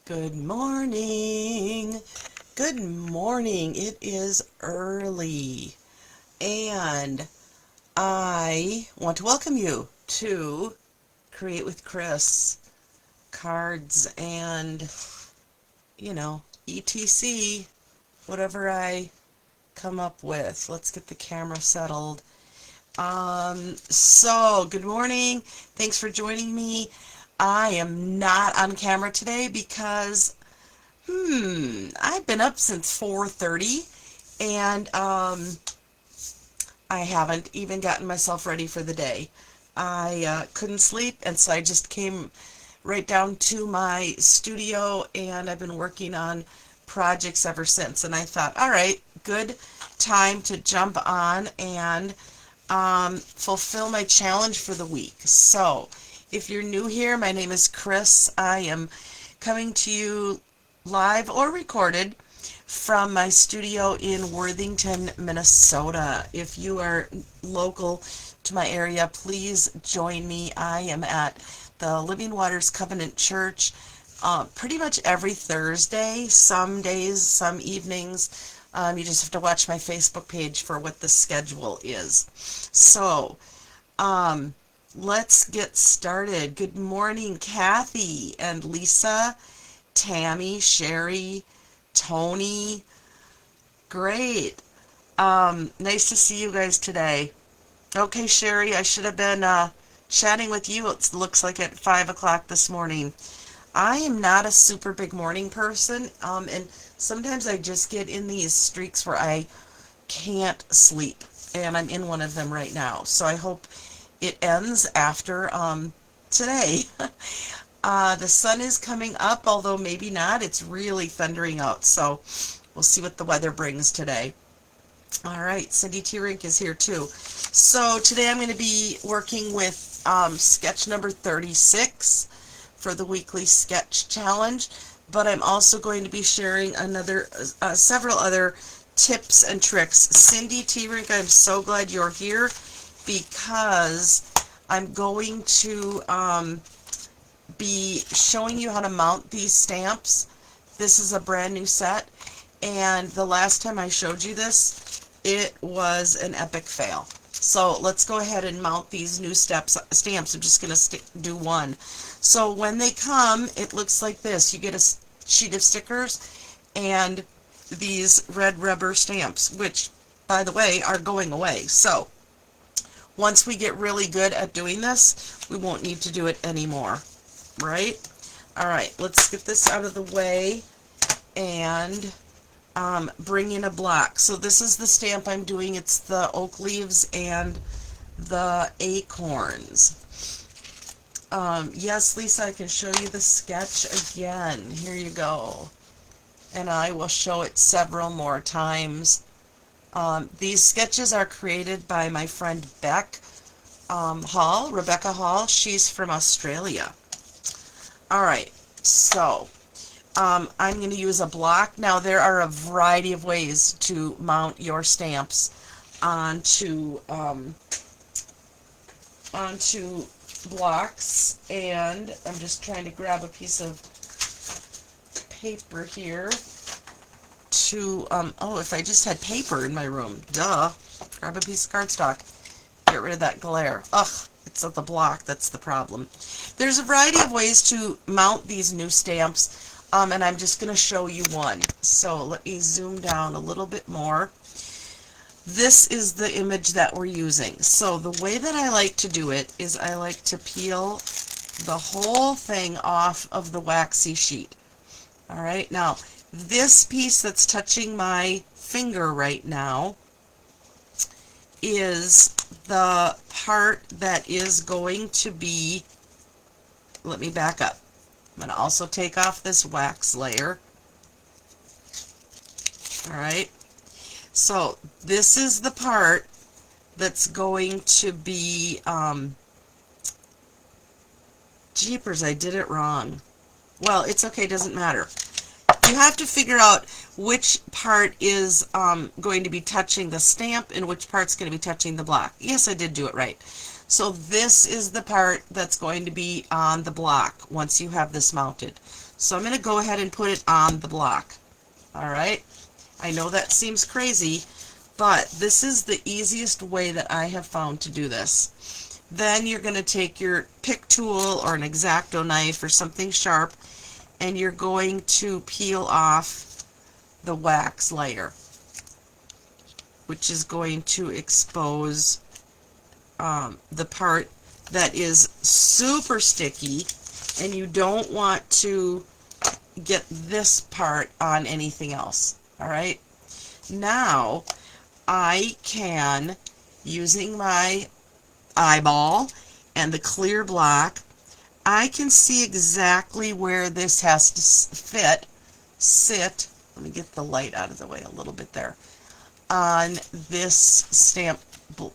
Good morning. Good morning. It is early, and I want to welcome you to Create with Chris cards and, etc. Whatever I come up with. Let's get the camera settled. So good morning. Thanks for joining me. I am not on camera today because I've been up since 4:30 and I haven't even gotten myself ready for the day. I couldn't sleep, and so I just came right down to my studio, and I've been working on projects ever since. And I thought, all right, good time to jump on and fulfill my challenge for the week. So, if you're new here, my name is Chris. I am coming to you live or recorded from my studio in Worthington, Minnesota. If you are local to my area, please join me. I am at the Living Waters Covenant Church pretty much every Thursday, some days, some evenings. You just have to watch my Facebook page for what the schedule is. So, let's get started. Good morning, Kathy and Lisa, Tammy, Sherry, Tony. Great. Nice to see you guys today. Okay, Sherry, I should have been chatting with you. It looks like at 5 o'clock this morning. I am not a super big morning person, and sometimes I just get in these streaks where I can't sleep, and I'm in one of them right now. So I hope it ends after today. The sun is coming up, although maybe not. It's really thundering out, so we'll see what the weather brings today. All right, Cindy T. Rink is here too. So today I'm going to be working with sketch number 36 for the weekly sketch challenge, but I'm also going to be sharing several other tips and tricks. Cindy T. Rink, I'm so glad you're here because I'm going to be showing you how to mount these stamps. This is a brand new set, and the last time I showed you this, it was an epic fail. So let's go ahead and mount these new stamps. I'm just going to do one. So when they come, it looks like this. You get a sheet of stickers and these red rubber stamps, which, by the way, are going away. So once we get really good at doing this, we won't need to do it anymore, right? All right, let's get this out of the way and bring in a block. So this is the stamp I'm doing. It's the oak leaves and the acorns. Yes, Lisa, I can show you the sketch again. Here you go. And I will show it several more times. These sketches are created by my friend Rebecca Hall. She's from Australia. All right, so I'm going to use a block. Now, there are a variety of ways to mount your stamps onto blocks, and I'm just trying to grab a piece of paper here to, if I just had paper in my room, duh, grab a piece of cardstock, get rid of that glare. Ugh, it's at the block, that's the problem. There's a variety of ways to mount these new stamps, and I'm just going to show you one. So let me zoom down a little bit more. This is the image that we're using. So the way that I like to do it is I like to peel the whole thing off of the waxy sheet. All right, now this piece that's touching my finger right now is the part that is going to be, let me back up. I'm going to also take off this wax layer. All right, so this is the part that's going to be, jeepers, I did it wrong. Well, it's okay, doesn't matter. You have to figure out which part is going to be touching the stamp and which part's going to be touching the block. Yes, I did do it right. So this is the part that's going to be on the block once you have this mounted. So I'm going to go ahead and put it on the block. Alright, I know that seems crazy, but this is the easiest way that I have found to do this. Then you're going to take your pick tool or an X-Acto knife or something sharp, and you're going to peel off the wax layer, which is going to expose the part that is super sticky, and you don't want to get this part on anything else. Alright, now I can, using my eyeball and the clear block, I can see exactly where this has to sit. Let me get the light out of the way a little bit there. On this stamp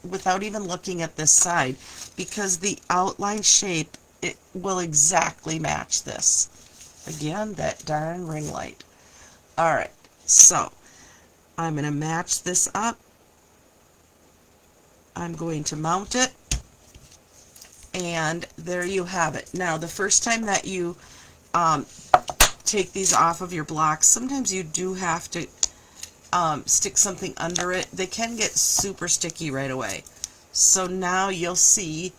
without even looking at this side, because the outline shape, it will exactly match this. Again, that darn ring light. Alright, so I'm going to match this up. I'm going to mount it. And there you have it. Now, the first time that you take these off of your blocks, sometimes you do have to stick something under it. They can get super sticky right away. So now you'll see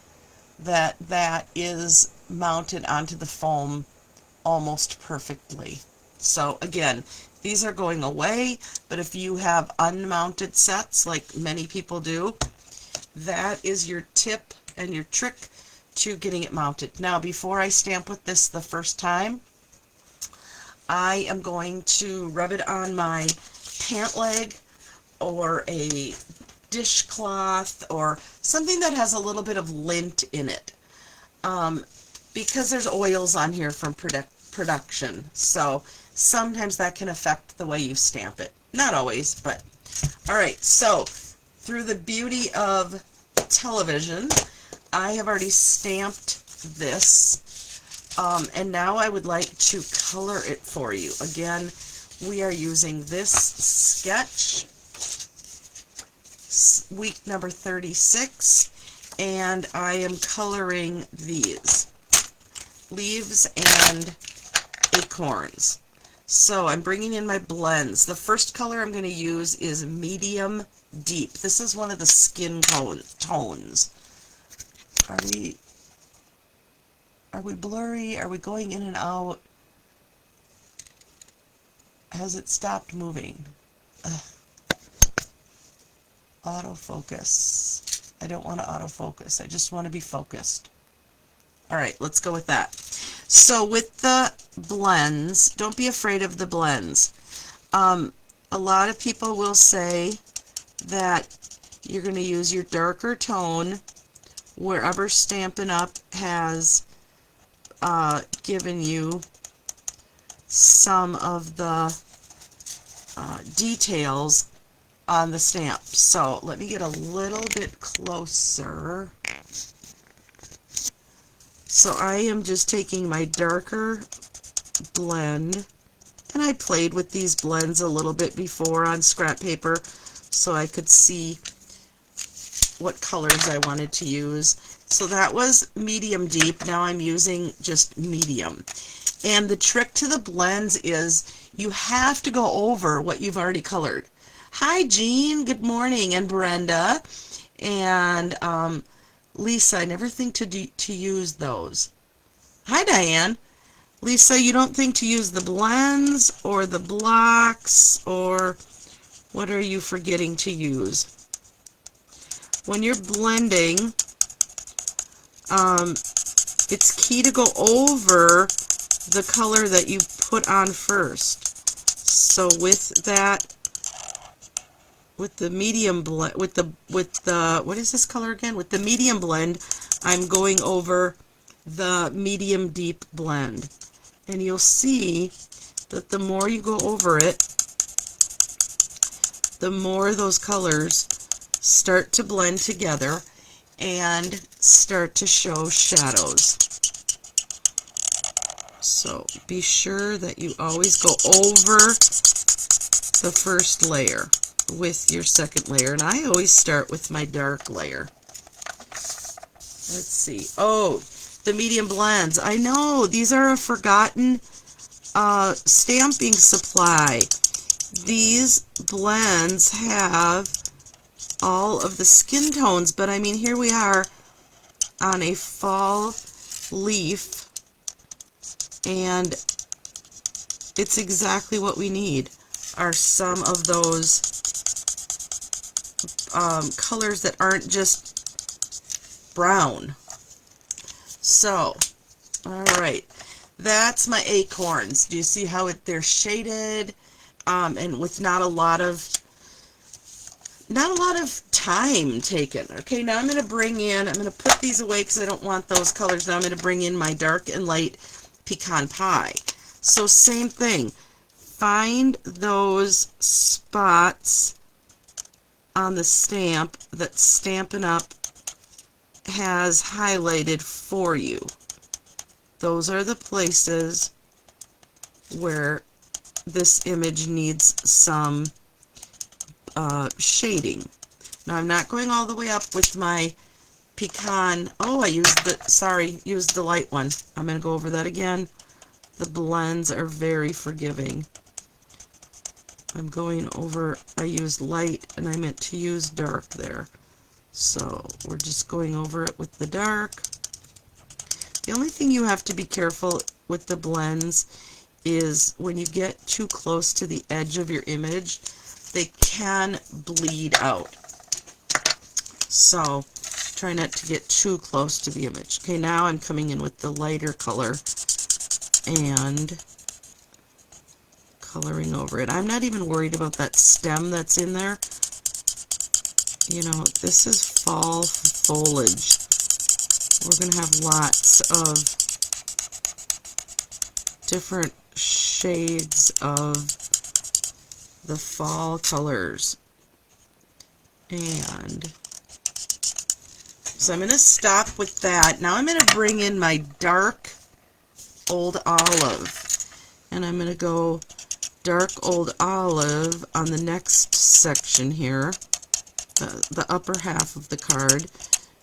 that that is mounted onto the foam almost perfectly. So again, these are going away, but if you have unmounted sets like many people do, that is your tip and your trick to getting it mounted. Now, before I stamp with this the first time, I am going to rub it on my pant leg or a dishcloth or something that has a little bit of lint in it, because there's oils on here from production, so sometimes that can affect the way you stamp it. Not always, but alright. So through the beauty of television, I have already stamped this, and now I would like to color it for you. Again, we are using this sketch, week number 36, and I am coloring these leaves and acorns. So I'm bringing in my blends. The first color I'm going to use is medium deep. This is one of the skin tones. Are we blurry? Are we going in and out? Has it stopped moving? Ugh. Autofocus. I don't want to autofocus. I just want to be focused. Alright, let's go with that. So with the blends, don't be afraid of the blends. A lot of people will say that you're going to use your darker tone wherever Stampin' Up! Has given you some of the details on the stamp. So let me get a little bit closer. So I am just taking my darker blend, and I played with these blends a little bit before on scrap paper so I could see what colors I wanted to use. So that was medium deep. Now I'm using just medium. And the trick to the blends is you have to go over what you've already colored. Hi Jean, good morning, and Brenda, and Lisa. I never think to use those. Hi Diane. Lisa, you don't think to use the blends or the blocks, or what are you forgetting to use? When you're blending, it's key to go over the color that you put on first. So with that, with the medium blend, with the what is this color again? With the medium blend, I'm going over the medium deep blend, and you'll see that the more you go over it, the more those colors start to blend together and start to show shadows. So be sure that you always go over the first layer with your second layer, and I always start with my dark layer. Let's see. Oh, the medium blends. I know, these are a forgotten stamping supply. These blends have all of the skin tones, but I mean, here we are on a fall leaf, and it's exactly what we need, are some of those colors that aren't just brown. So, all right, that's my acorns. Do you see how they're shaded, and with not a lot of time taken? Okay, now I'm going to I'm going to put these away because I don't want those colors. Now I'm going to bring in my dark and light pecan pie. So same thing. Find those spots on the stamp that Stampin' Up! Has highlighted for you. Those are the places where this image needs some shading. Now I'm not going all the way up with my pecan. Oh, I used the light one. I'm going to go over that again. The blends are very forgiving. I'm going over, I used light and I meant to use dark there. So we're just going over it with the dark. The only thing you have to be careful with the blends is when you get too close to the edge of your image, they can bleed out. So try not to get too close to the image. Okay, now I'm coming in with the lighter color and coloring over it. I'm not even worried about that stem that's in there. You know, this is fall foliage. We're going to have lots of different shades of the fall colors. And so I'm going to stop with that. Now I'm going to bring in my dark Old Olive. And I'm going to go dark Old Olive on the next section here. The upper half of the card.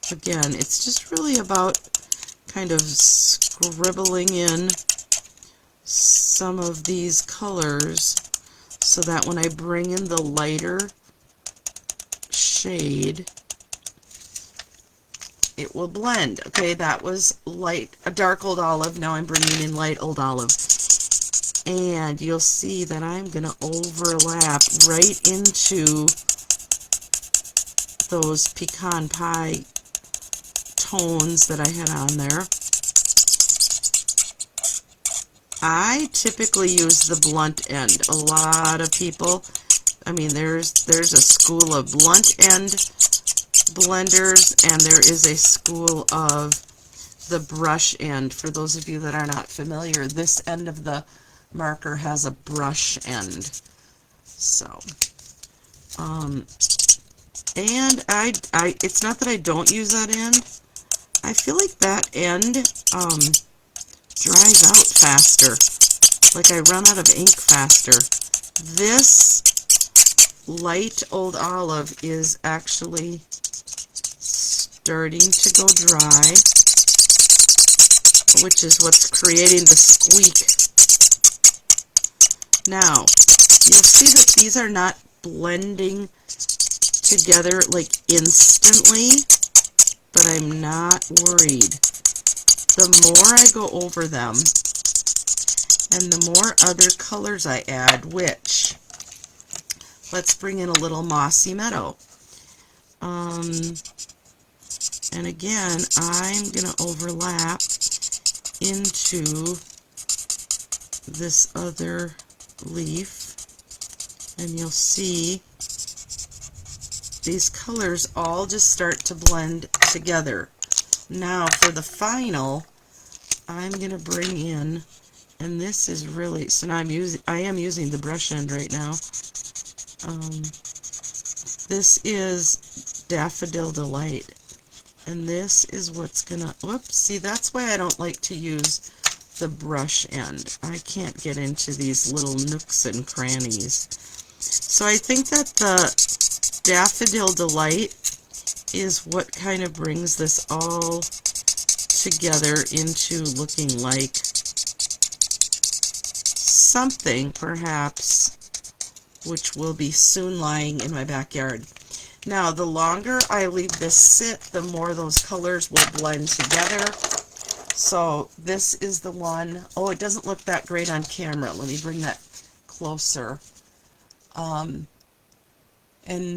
Again, it's just really about kind of scribbling in some of these colors so that when I bring in the lighter shade, it will blend. Okay, that was a dark Old Olive. Now I'm bringing in light Old Olive. And you'll see that I'm going to overlap right into those pecan pie tones that I had on there. I typically use the blunt end. A lot of people, I mean, there's a school of blunt end blenders, and there is a school of the brush end. For those of you that are not familiar, this end of the marker has a brush end. So, and it's not that I don't use that end. I feel like that end dries out faster. Like I run out of ink faster. This light Old Olive is actually starting to go dry, which is what's creating the squeak. Now, you'll see that these are not blending together like instantly, but I'm not worried. The more I go over them, and the more other colors I add, which, let's bring in a little Mossy Meadow. And again, I'm going to overlap into this other leaf, and you'll see these colors all just start to blend together. Now for the final, I'm going to bring in, and this is really, so now I am using the brush end right now. This is Daffodil Delight, and this is what's going to, whoops, see, that's why I don't like to use the brush end. I can't get into these little nooks and crannies. So I think that the Daffodil Delight is what kind of brings this all together into looking like something, perhaps, which will be soon lying in my backyard. Now, the longer I leave this sit, the more those colors will blend together. So this is the one. Oh, it doesn't look that great on camera. Let me bring that closer. And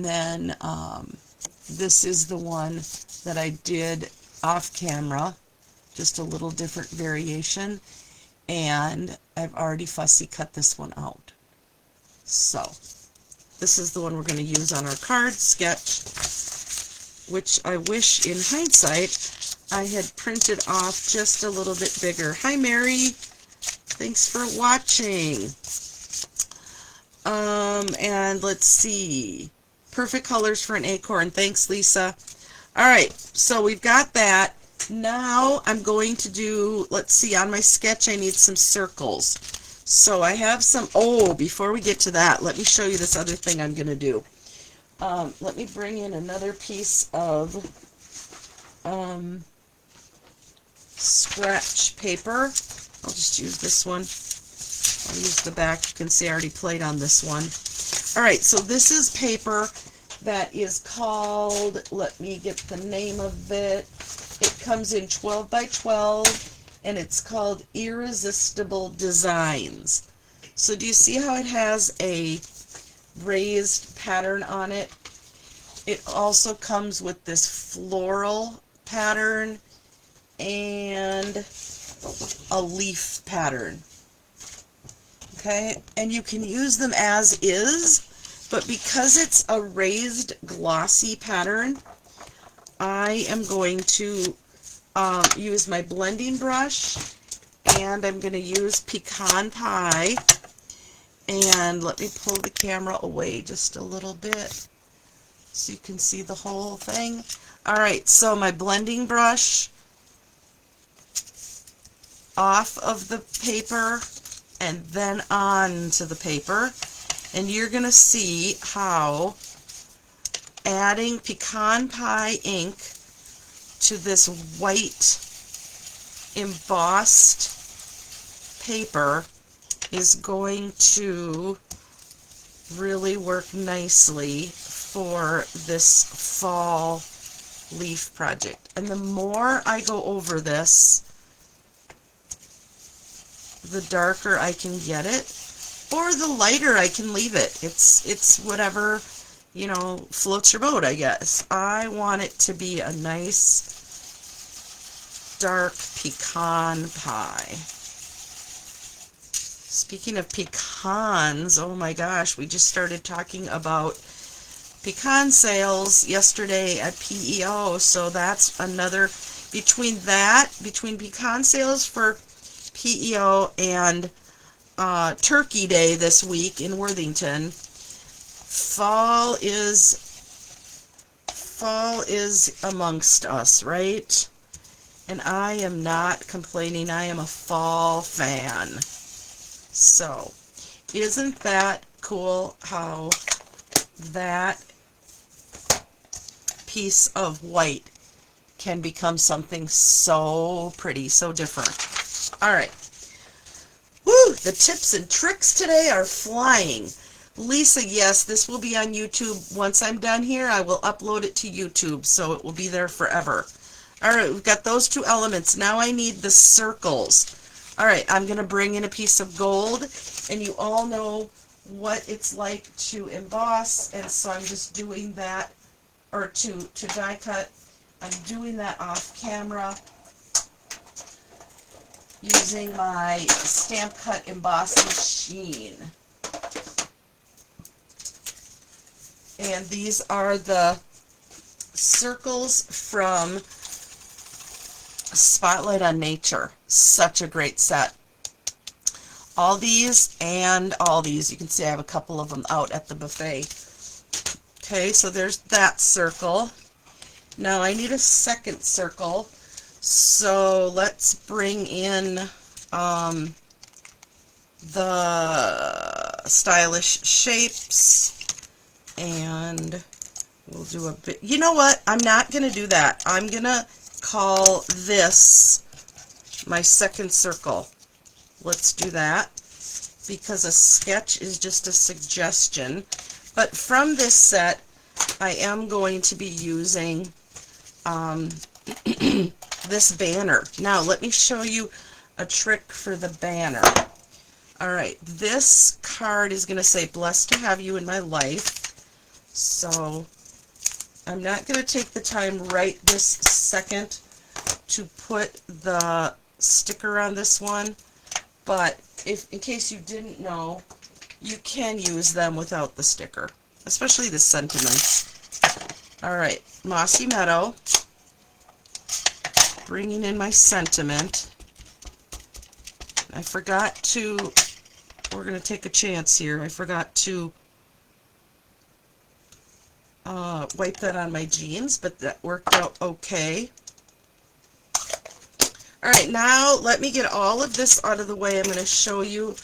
then this is the one that I did off camera, just a little different variation, and I've already fussy cut this one out. So this is the one we're going to use on our card sketch, which I wish in hindsight I had printed off just a little bit bigger. Hi Mary, thanks for watching. And let's see, perfect colors for an acorn. Thanks, Lisa. All right, so we've got that. Now I'm going to do, let's see, on my sketch I need some circles. So I have some, oh, before we get to that, let me show you this other thing I'm going to do. Let me bring in another piece of scratch paper. I'll just use this one. I'll use the back. You can see I already played on this one. Alright, so this is paper that is called, let me get the name of it. It comes in 12 by 12 and it's called Irresistible Designs. So do you see how it has a raised pattern on it? It also comes with this floral pattern and a leaf pattern. Okay, and you can use them as is, but because it's a raised glossy pattern, I am going to use my blending brush, and I'm going to use Pecan Pie. And let me pull the camera away just a little bit so you can see the whole thing. Alright, so my blending brush off of the paper and then on to the paper, and you're going to see how adding Pecan Pie ink to this white embossed paper is going to really work nicely for this fall leaf project. And the more I go over this, the darker I can get it, or the lighter I can leave it. It's whatever, you know, floats your boat, I guess. I want it to be a nice dark pecan pie. Speaking of pecans, oh my gosh, we just started talking about pecan sales yesterday at PEO, so that's another, between pecan sales for PEO and Turkey Day this week in Worthington, fall is amongst us, right? And I am not complaining. I am a fall fan. So, isn't that cool how that piece of white can become something so pretty, so different? Alright. Woo! The tips and tricks today are flying. Lisa, yes, this will be on YouTube. Once I'm done here, I will upload it to YouTube, so it will be there forever. Alright, we've got those two elements. Now I need the circles. Alright, I'm going to bring in a piece of gold, and you all know what it's like to emboss, and so I'm just doing that, or to die cut. I'm doing that off camera using my Stamp Cut Emboss machine. And these are the circles from Spotlight on Nature. Such a great set. All these and all these. You can see I have a couple of them out at the buffet. Okay, so there's that circle. Now I need a second circle. So let's bring in the Stylish Shapes, and We'll do a bit. You know what? I'm not going to do that. I'm going to call this my second circle. Let's do that, because a sketch is just a suggestion. But from this set, I am going to be using this banner. Now, let me show you a trick for the banner. Alright, this card is going to say, "Blessed to have you in my life." So, I'm not going to take the time right this second to put the sticker on this one, but if in case you didn't know, you can use them without the sticker, especially the sentiments. Alright, Mossy Meadow, bringing in my sentiment. I forgot to, we're going to take a chance here, I forgot to wipe that on my jeans, but that worked out okay. Alright, now let me get all of this out of the way. I'm going to show you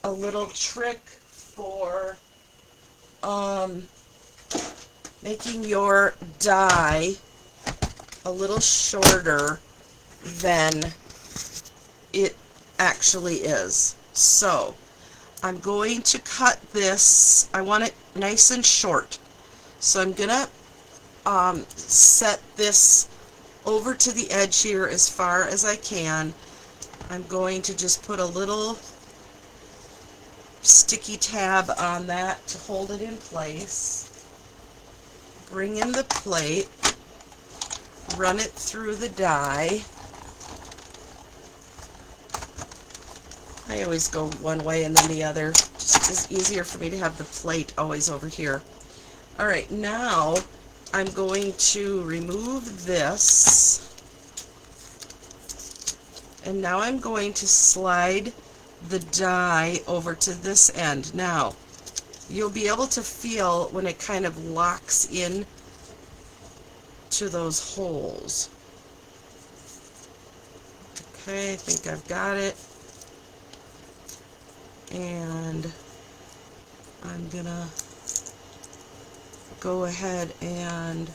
a little trick for making your die a little shorter than it actually is. So, I'm going to cut this, I want it nice and short. So I'm going to set this over to the edge here as far as I can. I'm going to just put a little sticky tab on that to hold it in place. Bring in the plate, run it through the die. I always go one way and then the other. Just it's easier for me to have the plate always over here. Alright, now I'm going to remove this, and now I'm going to slide the die over to this end. Now, you'll be able to feel when it kind of locks in to those holes. Okay, I think I've got it. And I'm gonna go ahead and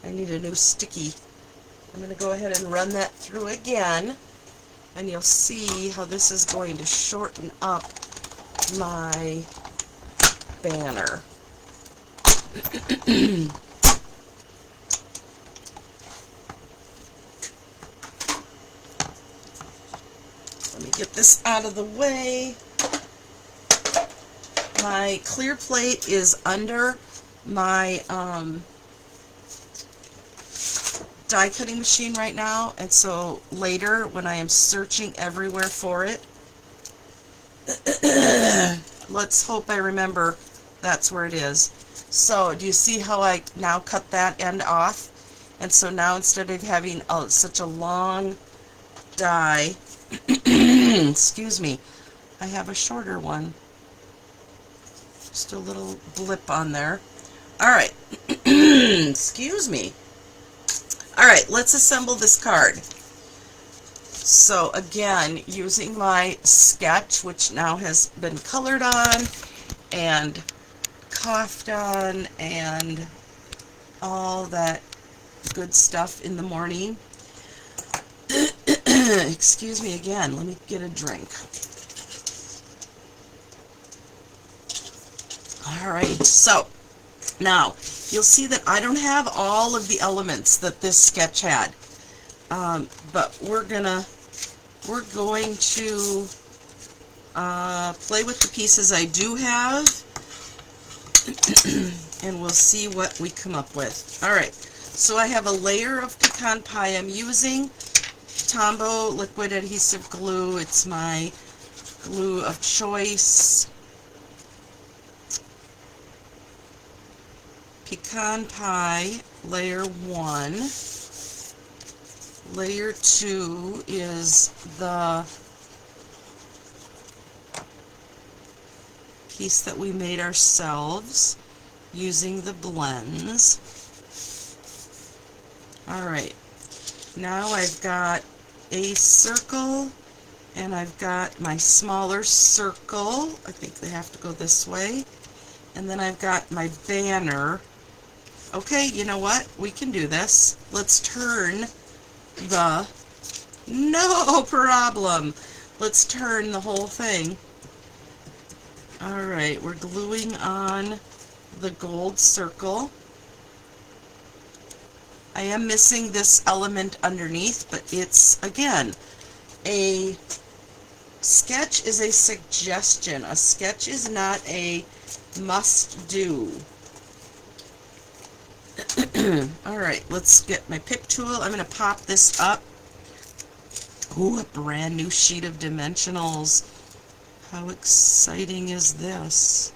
I need a new sticky. I'm going to go ahead and run that through again, and you'll see how this is going to shorten up my banner. Let me get this out of the way. My clear plate is under my die cutting machine right now, and so later when I am searching everywhere for it, let's hope I remember that's where it is. So do you see how I now cut that end off? And so now instead of having such a long die, excuse me, I have a shorter one. Just a little blip on there. Alright, excuse me. Alright, let's assemble this card. So again, using my sketch, which now has been colored on and coughed on and all that good stuff in the morning. Excuse me again, let me get a drink. Alright, so now you'll see that I don't have all of the elements that this sketch had, but we're going to play with the pieces I do have, and we'll see what we come up with. Alright, so I have a layer of pecan pie. I'm using Tombow liquid adhesive glue. It's my glue of choice. Pecan pie, layer 1. Layer 2 is the piece that we made ourselves using the blends. Alright, now I've got a circle, and I've got my smaller circle. I think they have to go this way. And then I've got my banner. Okay, you know what? We can do this. Let's turn the... No problem! Let's turn the whole thing. Alright, we're gluing on the gold circle. I am missing this element underneath, but it's, again, a sketch is a suggestion. A sketch is not a must-do. Alright, let's get my pick tool. I'm going to pop this up. Ooh, a brand new sheet of dimensionals. How exciting is this?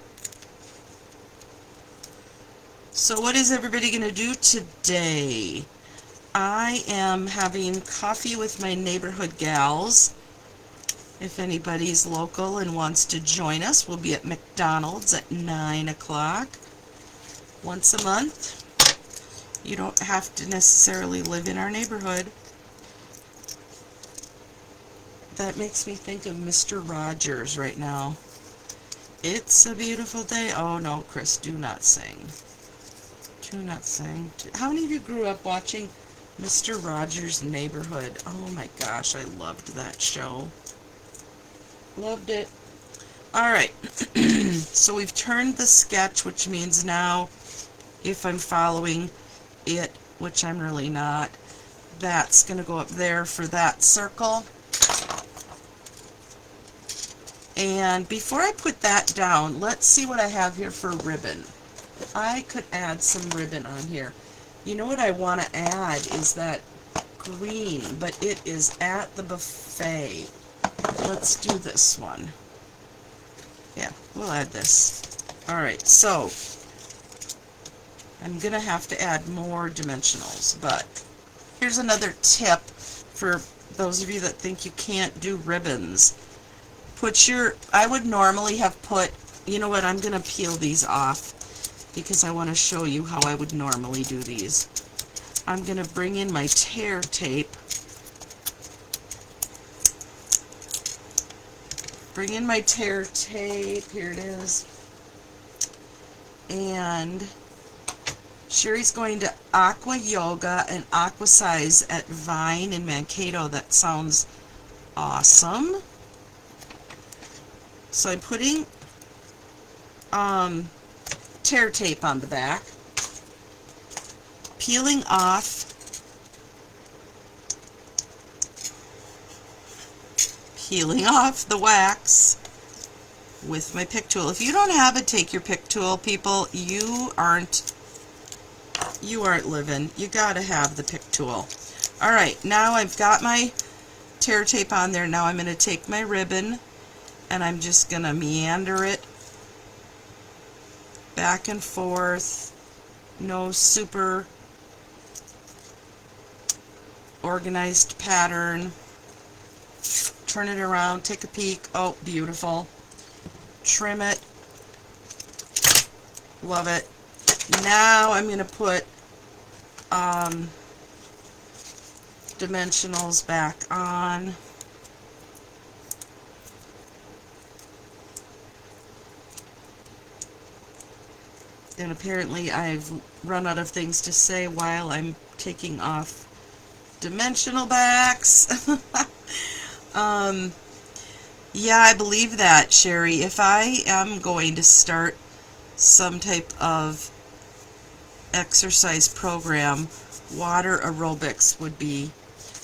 So what is everybody going to do today? I am having coffee with my neighborhood gals. If anybody's local and wants to join us, we'll be at McDonald's at 9 o'clock once a month. You don't have to necessarily live in our neighborhood. That makes me think of Mr. Rogers right now. It's a beautiful day. Oh no, Chris, do not sing. Do not sing. How many of you grew up watching Mr. Rogers' Neighborhood? Oh my gosh, I loved that show. Loved it. Alright, so we've turned the sketch, which means now, if I'm following it, which I'm really not, that's going to go up there for that circle. And before I put that down, let's see what I have here for ribbon. I could add some ribbon on here. You know what I want to add is that green, but it is at the buffet. Let's do this one. Yeah, we'll add this. Alright, so I'm going to have to add more dimensionals, but here's another tip for those of you that think you can't do ribbons. I would normally have put, you know what, I'm going to peel these off because I want to show you how I would normally do these. I'm going to bring in my tear tape. Bring in my tear tape. Here it is. And Sherry's going to Aqua Yoga and Aqua Size at Vine in Mankato. That sounds awesome. So I'm putting tear tape on the back, peeling off the wax with my pick tool. If you don't have it, take your pick tool, people. You aren't living. You gotta have the pick tool. Alright, now I've got my tear tape on there. Now I'm going to take my ribbon and I'm just going to meander it back and forth. No super organized pattern. Turn it around, take a peek. Oh, beautiful. Trim it. Love it. Now I'm going to put dimensionals back on. And apparently I've run out of things to say while I'm taking off dimensional backs. Yeah, I believe that, Sherry. If I am going to start some type of exercise program, water aerobics would be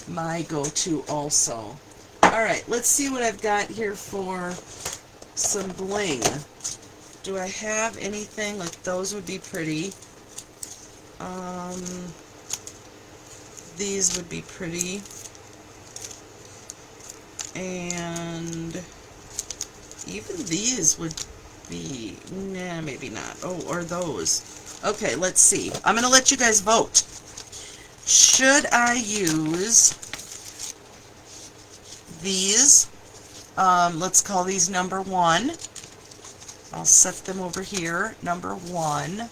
my go-to also. Alright, let's see what I've got here for some bling. Do I have anything? Like, those would be pretty. These would be pretty. And even these would be, nah, maybe not. Oh, or those. Okay, let's see. I'm going to let you guys vote. Should I use these? Let's call these number 1. I'll set them over here. Number 1.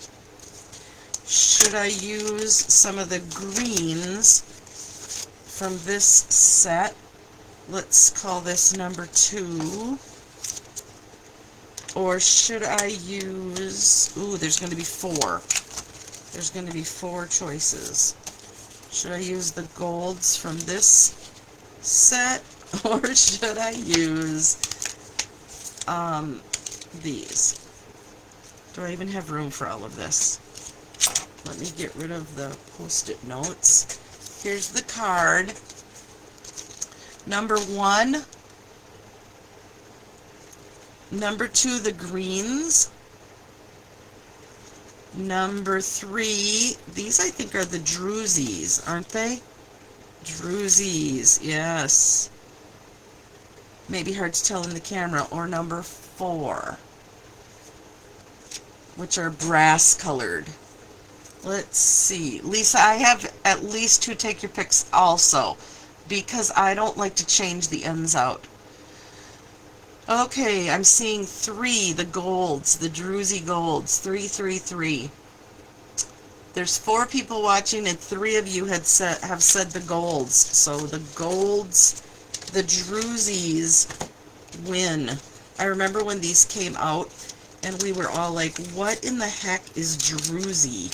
Should I use some of the greens from this set? Let's call this number 2. Or should I use... Ooh, there's going to be 4. There's going to be 4 choices. Should I use the golds from this set, or should I use these? Do I even have room for all of this? Let me get rid of the post-it notes. Here's the card. Number 1. Number 2, the greens. Number 3, these I think are the Drewsies, aren't they? Drewsies, yes. Maybe hard to tell in the camera. Or number 4, which are brass colored. Let's see. Lisa, I have at least 2 take your picks also, because I don't like to change the ends out. Okay, I'm seeing 3, the golds, the Drewsy golds, 3, 3, 3. There's 4 people watching, and 3 of you have said the golds. So the golds, the Drewsies, win. I remember when these came out, and we were all like, what in the heck is Drewsy?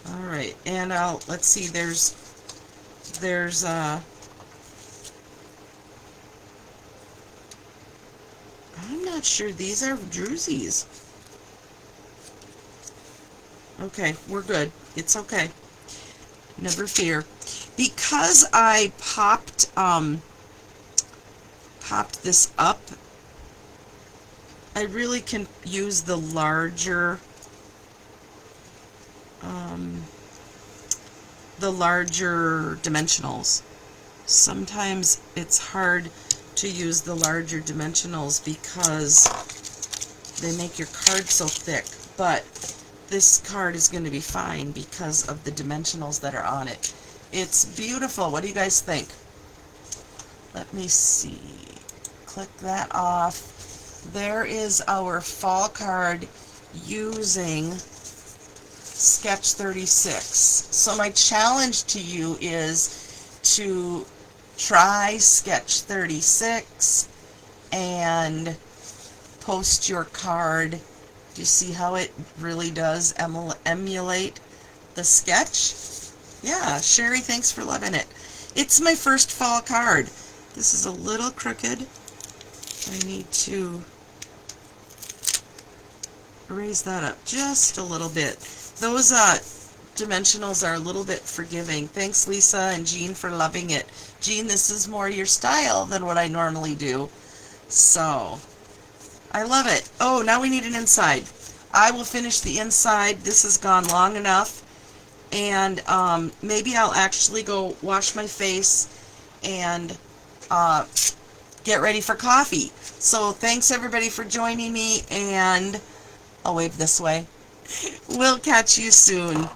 Alright, and let's see, there's I'm not sure these are Drewsies. Okay, we're good. It's okay. Never fear. Because I popped this up, I really can use the larger dimensionals. Sometimes it's hard to use the larger dimensionals because they make your card so thick, but this card is going to be fine because of the dimensionals that are on it. It's beautiful. What do you guys think? Let me see. Click that off. There is our fall card using Sketch 36. So my challenge to you is to try Sketch 36 and post your card. Do you see how it really does emulate the sketch? Yeah, Sherry, thanks for loving it. It's my first fall card. This is a little crooked. I need to raise that up just a little bit. Those dimensionals are a little bit forgiving. Thanks, Lisa and Jean, for loving it. Jean, this is more your style than what I normally do. So, I love it. Oh, now we need an inside. I will finish the inside. This has gone long enough. And maybe I'll actually go wash my face and get ready for coffee. So thanks everybody for joining me, and I'll wave this way. We'll catch you soon.